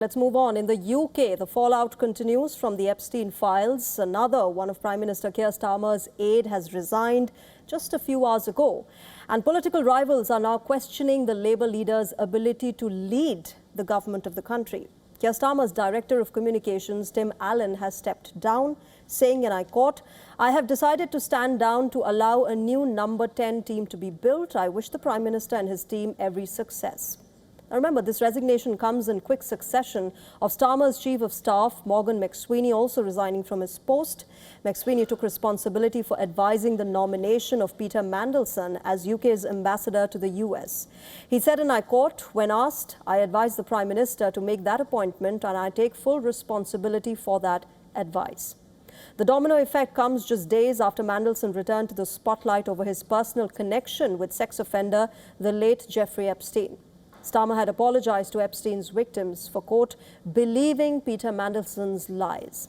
Let's move on. In the UK, the fallout continues from the Epstein files. Another one of Prime Minister Keir Starmer's aide has resigned just a few hours ago. And political rivals are now questioning the Labour leader's ability to lead the government of the country. Keir Starmer's Director of Communications, Tim Allen, has stepped down, saying, and I quote, "I have decided to stand down to allow a new number 10 team to be built. I wish the Prime Minister and his team every success." Now remember, this resignation comes in quick succession of Starmer's Chief of Staff, Morgan McSweeney, also resigning from his post. McSweeney took responsibility for advising the nomination of Peter Mandelson as UK's ambassador to the US. He said, and I quote, "When asked, I advised the Prime Minister to make that appointment and I take full responsibility for that advice." The domino effect comes just days after Mandelson returned to the spotlight over his personal connection with sex offender, the late Jeffrey Epstein. Starmer had apologized to Epstein's victims for, quote, "believing Peter Mandelson's lies."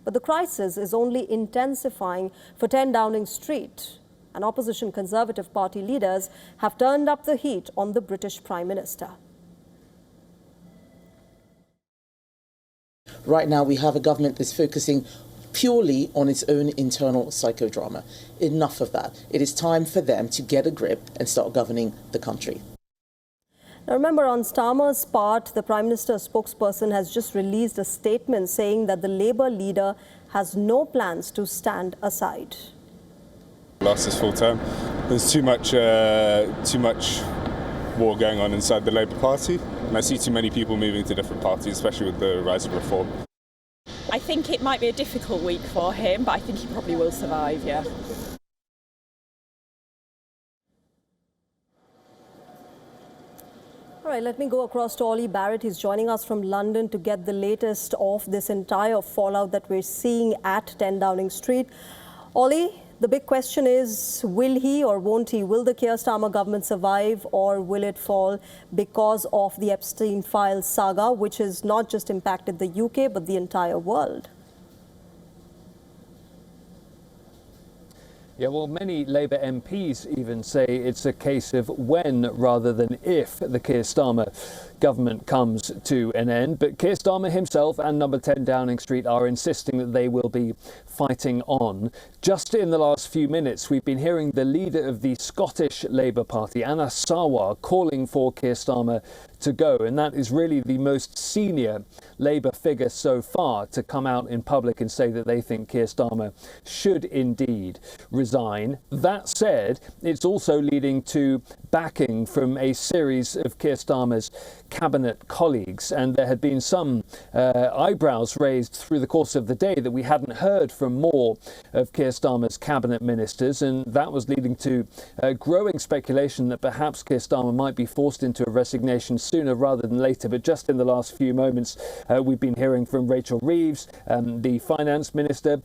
But the crisis is only intensifying for 10 Downing Street, and opposition Conservative Party leaders have turned up the heat on the British Prime Minister. Right now we have a government that's focusing purely on its own internal psychodrama. Enough of that. It is time for them to get a grip and start governing the country. Now remember, on Starmer's part, the Prime Minister's spokesperson has just released a statement saying that the Labour leader has no plans to stand aside. Last is full term. There's too much war going on inside the Labour Party, and I see too many people moving to different parties, especially with the rise of reform. I think it might be a difficult week for him, but I think he probably will survive, yeah. All right, let me go across to Ollie Barrett. He's joining us from London to get the latest of this entire fallout that we're seeing at 10 Downing Street. Ollie, the big question is, will he or won't he? Will the Keir Starmer government survive, or will it fall because of the Epstein files saga, which has not just impacted the UK, but the entire world? Yeah, well, many Labour MPs even say it's a case of when rather than if the Keir Starmer government comes to an end. But Keir Starmer himself and number 10 Downing Street are insisting that they will be fighting on. Just in the last few minutes, we've been hearing the leader of the Scottish Labour Party, Anna Sarwar, calling for Keir Starmer to go. And that is really the most senior Labour figure so far to come out in public and say that they think Keir Starmer should indeed resign. That said, it's also leading to backing from a series of Keir Starmer's cabinet colleagues, and there had been some eyebrows raised through the course of the day that we hadn't heard from more of Keir Starmer's cabinet ministers, and that was leading to growing speculation that perhaps Keir Starmer might be forced into a resignation sooner rather than later. But just in the last few moments, we've been hearing from Rachel Reeves, the finance minister,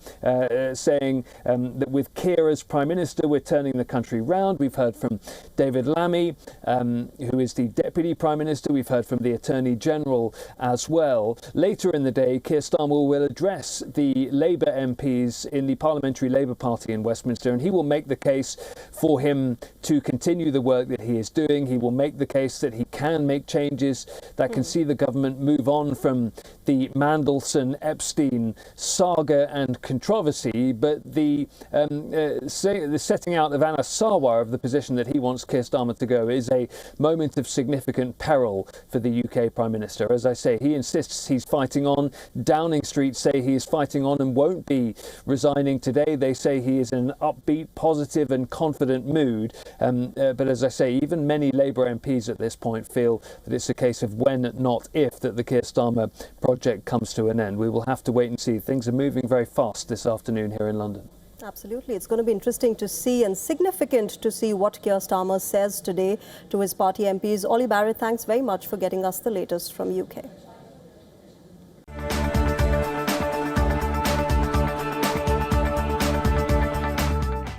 saying that with Keir as Prime Minister, we're turning the country round. We've heard from David Lammy, who is the Deputy Prime Minister. We've heard from the Attorney General as well. Later in the day, Keir Starmer will address the Labour MPs in the Parliamentary Labour Party in Westminster, and he will make the case for him to continue the work that he is doing. He will make the case that he can make changes that can see the government move on from the Mandelson-Epstein saga and controversy, but the setting out of Anna Sarwar of the position that he wants Keir Starmer to go is a moment of significant peril for the UK Prime Minister. As I say, he insists he's fighting on. Downing Street say he is fighting on and won't be resigning today. They say he is in an upbeat, positive and confident mood. But as I say, even many Labour MPs at this point feel that it's a case of when, not if, that the Keir Starmer project comes to an end. We will have to wait and see. Things are moving very fast this afternoon here in London. Absolutely. It's going to be interesting to see and significant to see what Keir Starmer says today to his party MPs. Ollie Barrett, thanks very much for getting us the latest from UK.